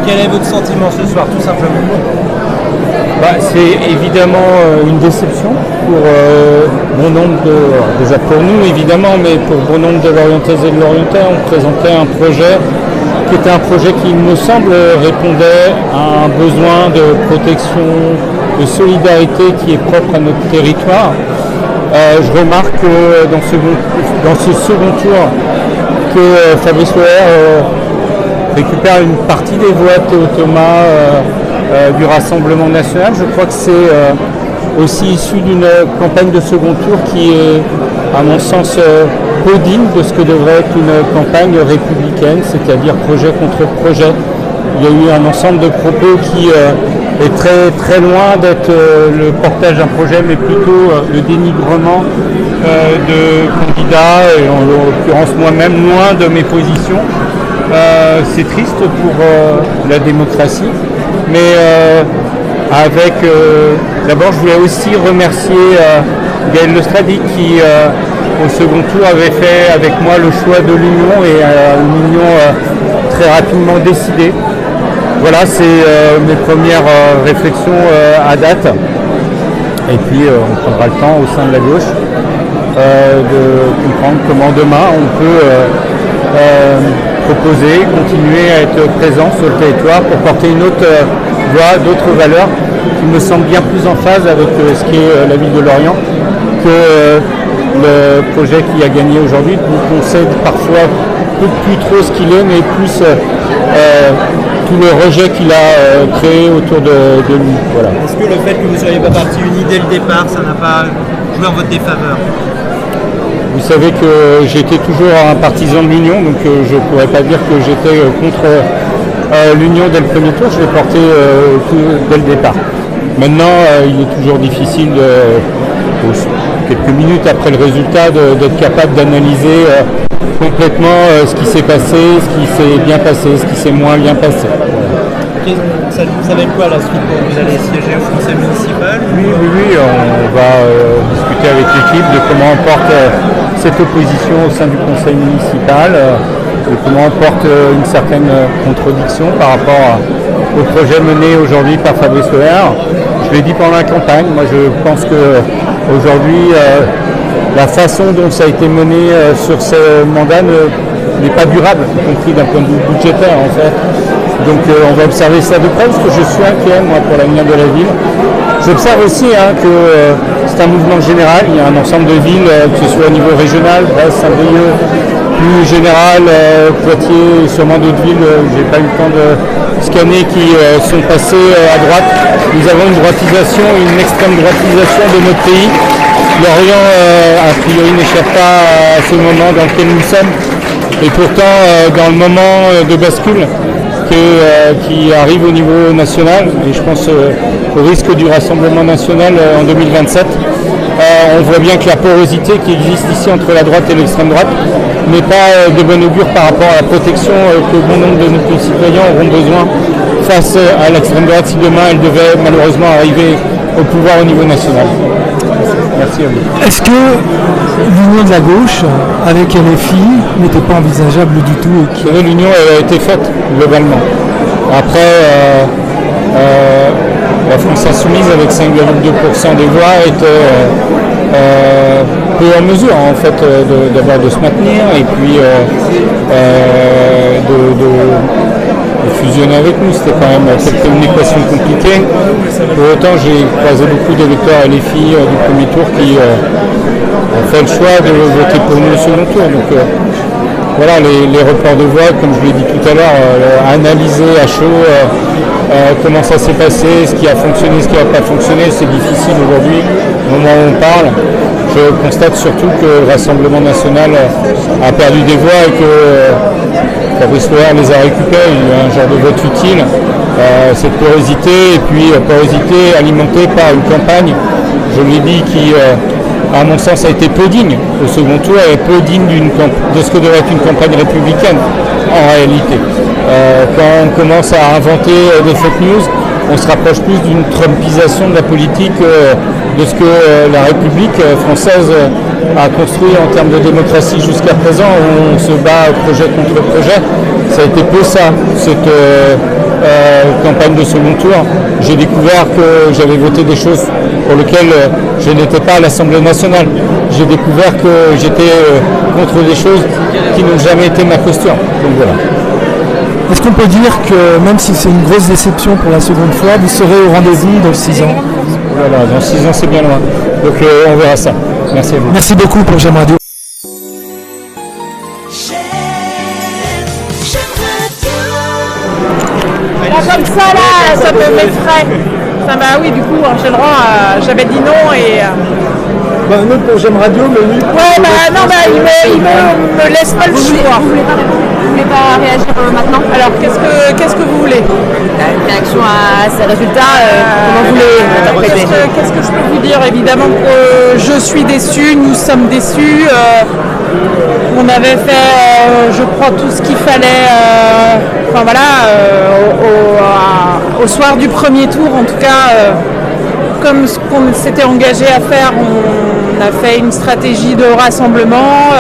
Quel est votre sentiment ce soir, tout simplement? C'est évidemment une déception pour bon nombre déjà pour nous évidemment, mais pour bon nombre de Lorientaises et de Lorientais. On présentait un projet qui était un projet qui me semble répondait à un besoin de protection, de solidarité qui est propre à notre territoire. Je remarque que dans ce second tour que Fabrice Loher récupère une partie des voix de Théo Thomas du Rassemblement national. Je crois que c'est aussi issu d'une campagne de second tour qui est, à mon sens, peu digne de ce que devrait être une campagne républicaine, c'est-à-dire projet contre projet. Il y a eu un ensemble de propos qui est très, très loin d'être le portage d'un projet, mais plutôt le dénigrement de candidats, et en l'occurrence moi-même, loin de mes positions. C'est triste pour la démocratie, mais d'abord je voulais aussi remercier Gaël Lestrade qui au second tour avait fait avec moi le choix de l'union et une union très rapidement décidée. Voilà, c'est mes premières réflexions à date, et puis on prendra le temps au sein de la gauche de comprendre comment demain on peut proposer, continuer à être présent sur le territoire pour porter une autre voix, d'autres valeurs qui me semblent bien plus en phase avec ce qu'est la ville de Lorient que le projet qui a gagné aujourd'hui, nous concède parfois plus trop ce qu'il est, mais plus tout le rejet qu'il a créé autour de lui. Voilà. Est-ce que le fait que vous ne soyez pas parti uni dès le départ, ça n'a pas joué en votre défaveur? Vous savez que j'étais toujours un partisan de l'Union, donc je ne pourrais pas dire que j'étais contre l'Union dès le premier tour, je l'ai porté dès le départ. Maintenant, il est toujours difficile, quelques minutes après le résultat, d'être capable d'analyser complètement ce qui s'est passé, ce qui s'est bien passé, ce qui s'est moins bien passé. Vous savez quoi la suite? Vous allez siéger au conseil municipal? Oui, on va discuter avec l'équipe de comment on porte cette opposition au sein du conseil municipal, de comment on porte une certaine contradiction par rapport au projet mené aujourd'hui par Fabrice Loher. Je l'ai dit pendant la campagne, moi je pense qu'aujourd'hui la façon dont ça a été mené sur ce mandat n'est pas durable, y compris d'un point de vue budgétaire en fait. Donc on va observer ça de près parce que je suis inquiet moi pour l'avenir de la ville. J'observe aussi que c'est un mouvement général, il y a un ensemble de villes, que ce soit au niveau régional, Brest, Saint-Brieuc, plus général, Poitiers et sûrement d'autres villes, j'ai pas eu le temps de scanner, qui sont passées à droite. Nous avons une droitisation, une extrême droitisation de notre pays. Lorient a priori n'échappe pas à ce moment dans lequel nous sommes. Et pourtant dans le moment de bascule qui arrive au niveau national, et je pense au risque du Rassemblement national en 2027, on voit bien que la porosité qui existe ici entre la droite et l'extrême droite n'est pas de bon augure par rapport à la protection que bon nombre de nos concitoyens auront besoin face à l'extrême droite si demain elle devait malheureusement arriver au pouvoir au niveau national. Merci à vous. Est-ce que l'union de la gauche avec LFI n'était pas envisageable du tout? L'union a été faite globalement. Après, la France Insoumise avec 5,2% des voix était peu en mesure en fait de se maintenir et puis de fusionner avec nous. C'était quand même une équation compliquée. Pour autant, j'ai croisé beaucoup d'électeurs LFI du premier tour qui ont fait le choix de voter pour nous au second tour. Donc voilà, les reports de voix, comme je l'ai dit tout à l'heure, analyser à chaud comment ça s'est passé, ce qui a fonctionné, ce qui n'a pas fonctionné, c'est difficile aujourd'hui, au moment où on parle. Je constate surtout que le Rassemblement national a perdu des voix et que Fabrice Loher les a récupérés. Il y a un genre de vote utile, cette porosité, et puis porosité alimentée par une campagne, je l'ai dit, qui à mon sens a été peu digne au second tour et peu digne de ce que devrait être une campagne républicaine en réalité. Quand on commence à inventer des fake news, on se rapproche plus d'une trumpisation de la politique de ce que la République française a construit en termes de démocratie jusqu'à présent, où on se bat projet contre projet. Ça a été peu ça, cette campagne de second tour. J'ai découvert que j'avais voté des choses pour lesquelles je n'étais pas à l'Assemblée nationale. J'ai découvert que j'étais contre des choses qui n'ont jamais été ma posture. Donc voilà. Est-ce qu'on peut dire que même si c'est une grosse déception pour la seconde fois, vous serez au rendez-vous dans 6 ans? Voilà, dans 6 ans c'est bien loin. Donc on verra ça. Merci à vous. Merci beaucoup pour J'aime Radio. Comme ça là, ça me m'effraie. Ça, bah oui, du coup, j'ai le droit j'avais dit non et. Nous pour J'aime Radio, mais oui. Ouais, bah non, bah il me laisse pas le choix. Vous voulez pas réagir maintenant? Alors, qu'est-ce que vous voulez? Une réaction à ces résultats, comment vous voulez interpréter? Qu'est-ce que je peux vous dire? Évidemment que je suis déçue, nous sommes déçus. On avait fait, je crois, tout ce qu'il fallait. Enfin voilà, au soir du premier tour, en tout cas, comme ce qu'on s'était engagé à faire, on a fait une stratégie de rassemblement.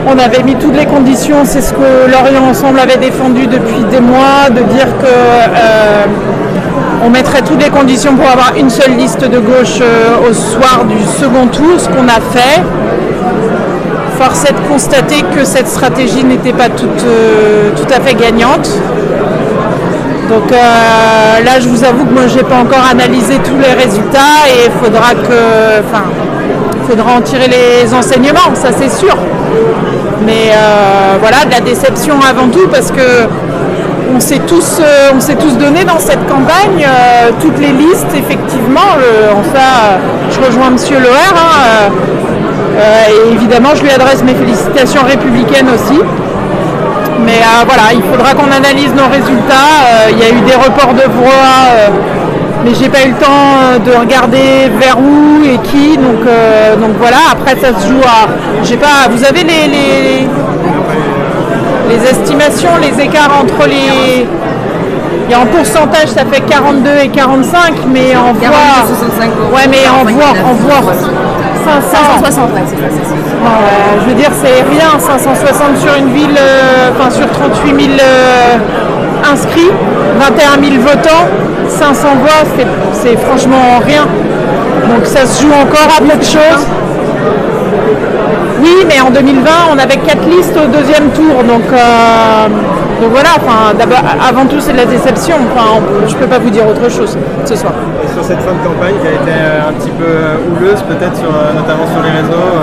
On avait mis toutes les conditions, c'est ce que Lorient Ensemble avait défendu depuis des mois, de dire que on mettrait toutes les conditions pour avoir une seule liste de gauche au soir du second tour, ce qu'on a fait. Force est de constater que cette stratégie n'était pas tout à fait gagnante. Donc là, je vous avoue que moi, j'ai pas encore analysé tous les résultats et il faudra en tirer les enseignements, ça c'est sûr. Mais voilà, de la déception avant tout parce que on s'est tous donné dans cette campagne toutes les listes, effectivement. Je rejoins Monsieur Loher. Et évidemment, je lui adresse mes félicitations républicaines aussi. Mais voilà, il faudra qu'on analyse nos résultats. Il y a eu des reports de voix, mais j'ai pas eu le temps de regarder vers où et qui. Donc voilà, après ça se joue à... Vous avez les estimations, les écarts entre les... Il y a en pourcentage, ça fait 42 et 45, mais en voix... 65. Ouais, mais en voix 560, ouais, c'est ça. Je veux dire, c'est rien, 560 sur une ville, sur 38 000 inscrits, 21 000 votants, 500 voix, c'est franchement rien. Donc ça se joue encore à peu de choses. Oui, mais en 2020, on avait 4 listes au deuxième tour, donc voilà, d'abord, avant tout c'est de la déception, je ne peux pas vous dire autre chose ce soir. Et sur cette fin de campagne qui a été un petit peu houleuse peut-être, notamment sur les réseaux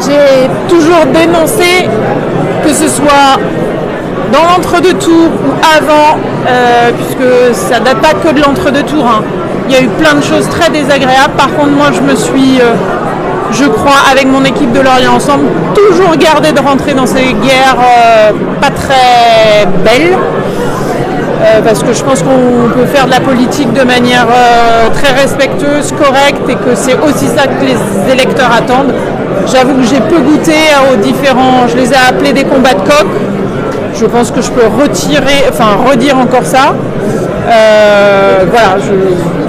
J'ai toujours dénoncé que ce soit dans l'entre-deux tours ou avant, puisque ça date pas que de l'entre-deux tours, hein. Il y a eu plein de choses très désagréables. Par contre, moi je me suis... je crois, avec mon équipe de Lorient Ensemble, toujours garder de rentrer dans ces guerres pas très belles. Parce que je pense qu'on peut faire de la politique de manière très respectueuse, correcte, et que c'est aussi ça que les électeurs attendent. J'avoue que j'ai peu goûté aux différents... Je les ai appelés des combats de coq. Je pense que je peux redire encore ça. Voilà,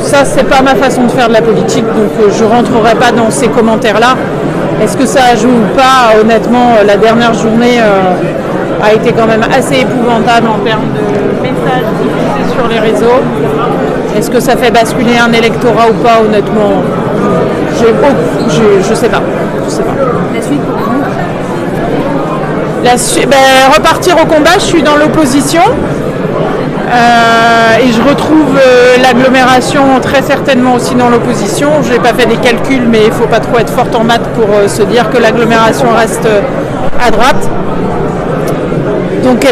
ça c'est pas ma façon de faire de la politique, donc je rentrerai pas dans ces commentaires-là. Est-ce que ça joue ou pas? Honnêtement, la dernière journée a été quand même assez épouvantable en termes de messages diffusés sur les réseaux. Est-ce que ça fait basculer un électorat ou pas? Honnêtement, je sais pas. La suite pour vous? Repartir au combat, je suis dans l'opposition. Et je retrouve l'agglomération très certainement aussi dans l'opposition. Je n'ai pas fait des calculs, mais il ne faut pas trop être forte en maths pour se dire que l'agglomération reste à droite. Donc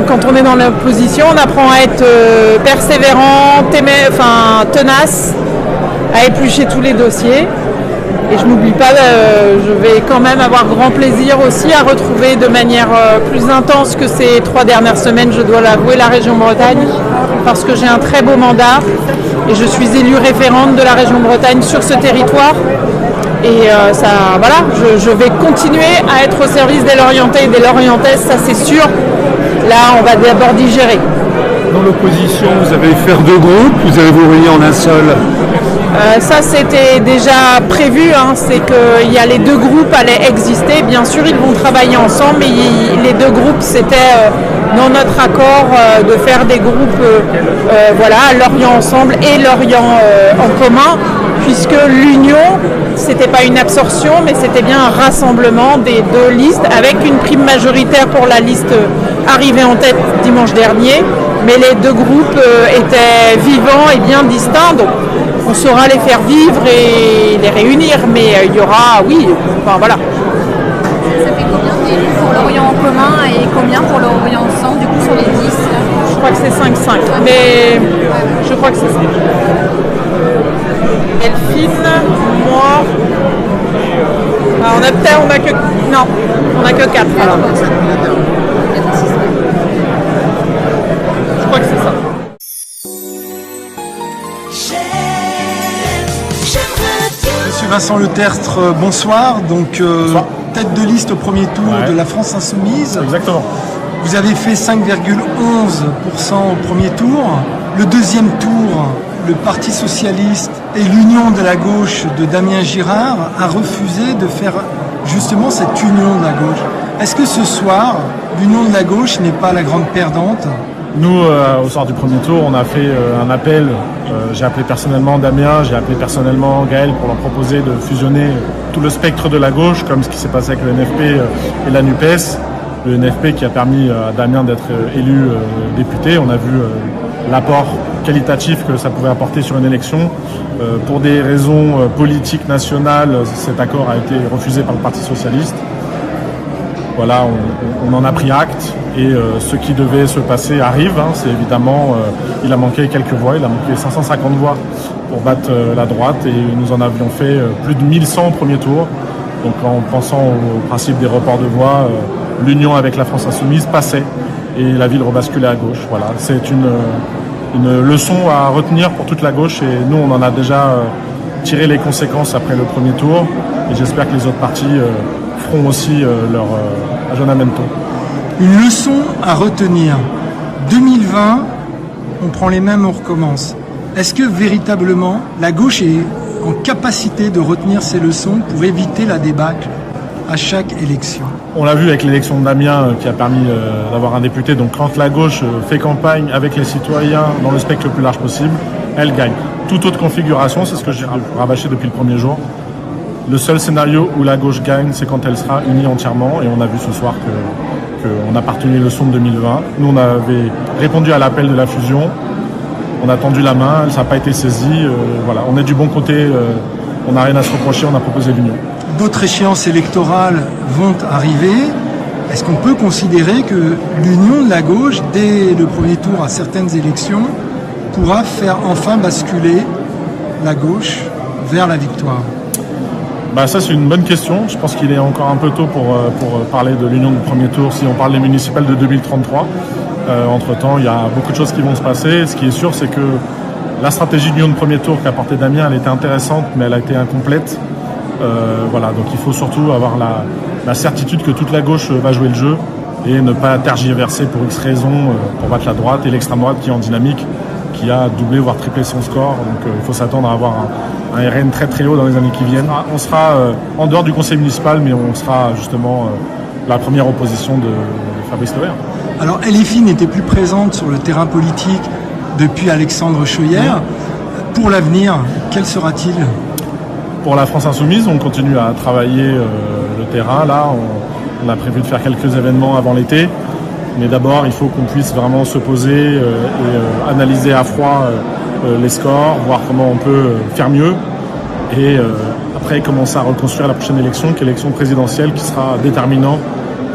quand on est dans l'opposition, on apprend à être persévérant, tenace, à éplucher tous les dossiers. Et je n'oublie pas, je vais quand même avoir grand plaisir aussi à retrouver de manière plus intense que ces 3 dernières semaines, je dois l'avouer, la région Bretagne, parce que j'ai un très beau mandat et je suis élue référente de la région Bretagne sur ce territoire. Et je vais continuer à être au service des Lorientais et des Lorientaises, ça c'est sûr. Là, on va d'abord digérer. Donc l'opposition, vous allez faire deux groupes, vous allez vous réunir en un seul? Ça c'était déjà prévu, hein, c'est qu'il y a les deux groupes allaient exister. Bien sûr ils vont travailler ensemble, mais les deux groupes c'était dans notre accord de faire des groupes Lorient ensemble et Lorient en commun, puisque l'union c'était pas une absorption mais c'était bien un rassemblement des deux listes avec une prime majoritaire pour la liste arrivée en tête dimanche dernier, mais les deux groupes étaient vivants et bien distincts, donc on saura les faire vivre et les réunir, mais il y aura, voilà. Ça fait combien d'élus pour l'Orient en commun et combien pour l'Orient ensemble, du coup, sur les listes? Je crois que c'est 5-5, mais je crois que c'est ça. Delphine, moi... on a que 4 alors. Je crois que c'est ça. Monsieur Vincent Le Tertre, bonsoir. Donc, tête de liste au premier tour de la France Insoumise. Exactement. Vous avez fait 5,11% au premier tour. Le deuxième tour, le Parti Socialiste et l'Union de la Gauche de Damien Girard a refusé de faire justement cette union de la gauche. Est-ce que ce soir, l'Union de la Gauche n'est pas la grande perdante ? Nous, au soir du premier tour, on a fait un appel. J'ai appelé personnellement Damien, j'ai appelé personnellement Gaël pour leur proposer de fusionner tout le spectre de la gauche, comme ce qui s'est passé avec le NFP et la NUPES. Le NFP qui a permis à Damien d'être élu député. On a vu l'apport qualitatif que ça pouvait apporter sur une élection. Pour des raisons politiques nationales, cet accord a été refusé par le Parti Socialiste. Voilà, on en a pris acte et ce qui devait se passer arrive. C'est évidemment, il a manqué quelques voix, il a manqué 550 voix pour battre la droite et nous en avions fait plus de 1100 au premier tour. Donc en pensant au principe des reports de voix, l'union avec la France Insoumise passait et la ville rebasculait à gauche. Voilà, c'est une leçon à retenir pour toute la gauche et nous on en a déjà tiré les conséquences après le premier tour et j'espère que les autres partis feront aussi leur aggiornamento. Une leçon à retenir. 2020, on prend les mêmes, on recommence. Est-ce que véritablement la gauche est en capacité de retenir ces leçons pour éviter la débâcle à chaque élection? On l'a vu avec l'élection de Damien qui a permis d'avoir un député. Donc quand la gauche fait campagne avec les citoyens dans le spectre le plus large possible, elle gagne. Toute autre configuration, c'est ce que j'ai rabâché depuis le premier jour. Le seul scénario où la gauche gagne, c'est quand elle sera unie entièrement. Et on a vu ce soir qu'on a pas retenu les leçons de 2020. Nous, on avait répondu à l'appel de la fusion. On a tendu la main, ça n'a pas été saisi. Voilà, on est du bon côté. On n'a rien à se reprocher, on a proposé l'union. D'autres échéances électorales vont arriver. Est-ce qu'on peut considérer que l'union de la gauche, dès le premier tour à certaines élections, pourra faire enfin basculer la gauche vers la victoire? Ça c'est une bonne question. Je pense qu'il est encore un peu tôt pour parler de l'union du premier tour si on parle des municipales de 2033. Entre-temps, il y a beaucoup de choses qui vont se passer. Ce qui est sûr, c'est que la stratégie d'union de premier tour qu'a portée Damien, elle était intéressante, mais elle a été incomplète. Voilà, donc il faut surtout avoir la certitude que toute la gauche va jouer le jeu et ne pas tergiverser pour X raisons pour battre la droite et l'extrême droite qui est en dynamique, qui a doublé voire triplé son score. Donc il faut s'attendre à avoir un RN très très haut dans les années qui viennent. On sera en dehors du conseil municipal, mais on sera justement la première opposition de Fabrice Loher. Alors LFI n'était plus présente sur le terrain politique depuis Alexandre Scheuer. Pour l'avenir, quel sera-t-il ? Pour la France Insoumise, on continue à travailler le terrain. Là, on a prévu de faire quelques événements avant l'été. Mais d'abord, il faut qu'on puisse vraiment se poser et analyser à froid les scores, voir comment on peut faire mieux. Et après, commencer à reconstruire la prochaine élection, qui est l'élection présidentielle, qui sera déterminant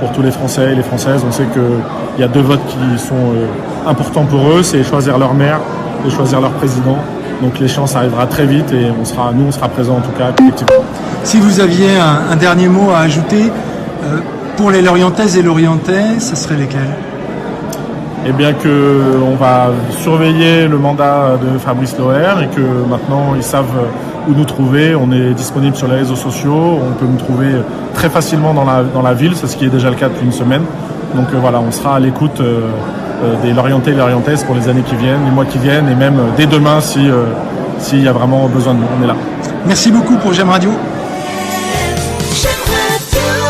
pour tous les Français et les Françaises. On sait qu'il y a 2 votes qui sont importants pour eux, c'est choisir leur maire et choisir leur président. Donc l'échéance arrivera très vite et on sera présents en tout cas collectivement. Si vous aviez un dernier mot à ajouter, pour les Lorientaises et Lorientais, ce serait lesquels ? eh bien qu'on va surveiller le mandat de Fabrice Loher et que maintenant ils savent où nous trouver. On est disponible sur les réseaux sociaux, on peut nous trouver très facilement dans la ville, c'est ce qui est déjà le cas depuis une semaine. Donc voilà, on sera à l'écoute des Lorientais et Lorientaises pour les années qui viennent, les mois qui viennent et même dès demain s'il y a vraiment besoin de nous. On est là. Merci beaucoup pour GEM Radio.